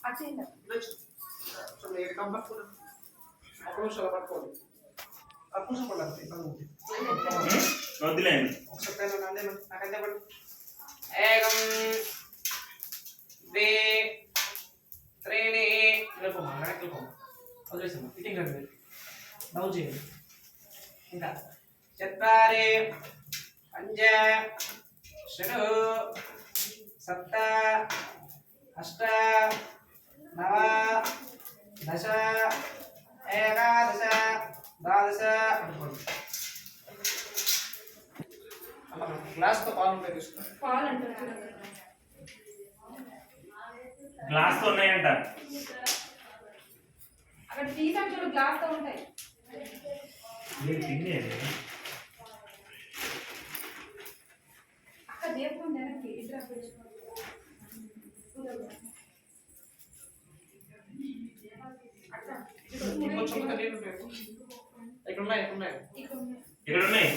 ఏకం ద్వే త్రీణి వదిలేసాము ఫిట్టింగ్ రండి డౌన్ చేయండి ఇంకా చత్వారి పంచ షడు సప్త అష్ట నవ దశ ఏకాదశ ద్వాదశ గ్లాస్ తో పాలు ఉంటాయి తీసుకోండి పాలు అంటారు గ్లాస్ తో ఉన్నాయంట అక్కడ తీసాం చూడు గ్లాస్ తో ఉంటాయి నేను తినేది అక్కడ దీపం వెనక్కి ఇద్దరు ఇక్కడ ఉన్నాయి ఇక్కడ ఉన్నాయి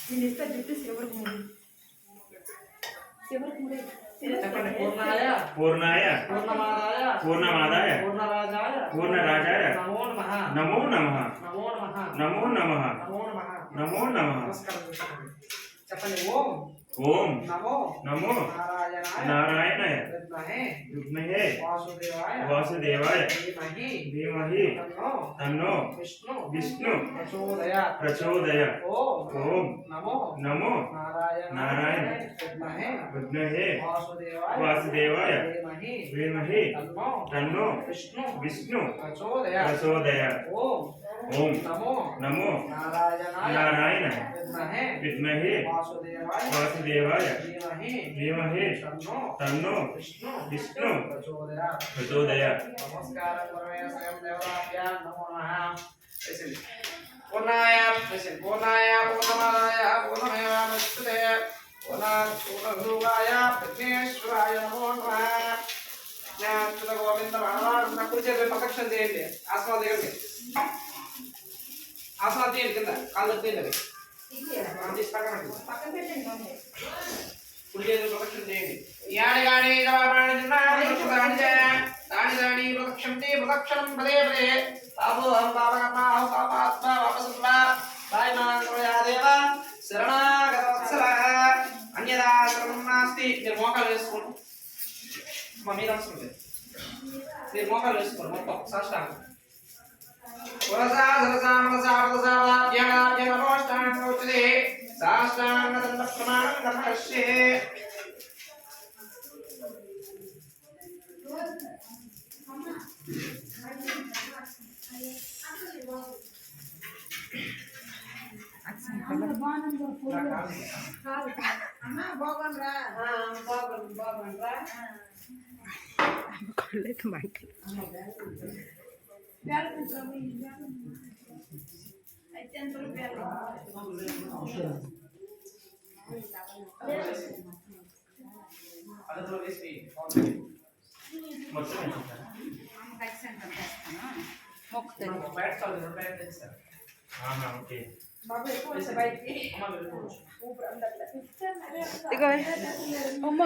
నేను ఇస్తా జుట్టు శివరికి మూడే చెప్పండి పూర్ణాయ పూర్ణాయ పూర్ణమాదాయ పూర్ణమాదాయ పూర్ణరాజాయ పూర్ణరాజాయ నమో నమః నమో నమః నమో నమః నమో నమః నమో నమః నమో నమః నమస్కారం చెప్పండి ఓం ఓం నమో నమో నారాయణాయ నారాయణాయ విద్మహే విద్మహే వాసుదేవాయ వాసుదేవాయ ధీమహి ధీమహి తన్నో విష్ణు ప్రచోదయాత్ ప్రచోదయాత్ ఓం ఓం నమో నమో నారాయణ విద్మహే విద్మహే వాసుదేవాయ వాసుదేవాయ ధీమహి ధీమహి తన్నో విష్ణు ప్రచోదయాత్ ప్రచోదయాత్ ఓం ఓం నమో నమో నారాయణాయ నారాయణ విద్మహే విద్మహే వాసుదేవాయ వాసుదేవాయ ధీమహి ధీమహి తన్నో విష్ణు ప్రచోదయాత్ ప్రచోదయాత్ నమస్కారం పరమేశ్వర స్వయం దేవతాభ్యాం నమో నమః పూర్ణాయ పూర్ణాయ పూర్ణమాదాయ పూర్ణమేవాముచ్యతే పూర్ణరూపాయ ప్రజ్ఞేశ్వరాయ నమో నమః జ్ఞానచుత గోవింద మానవాడు కుడి చేతులు ప్రదక్షిణ చేయండి ఆసనాలు దిగండి ఆసనాలు తీయండి కింద కాళ్ళు తీయండి పక్కన పెట్టండి కుడి చేతులు ప్రదక్షిణ చేయండి యాని గాని దాని ప్రదక్షిణే ప్రదక్షిణం పదే పదే బాబు పాపకర్మా పాపాత్మ వాపసుత్వ సాయిమాదేవ శరణాగత వత్సల అన్యదా శరణం నాస్తి మీరు మోకాలు వేసుకోండి మా మీద అవసరం లేదు మీరు మోకాలు వేసుకోండి మొత్తం సాష్టాంగం ఇగో అమ్మ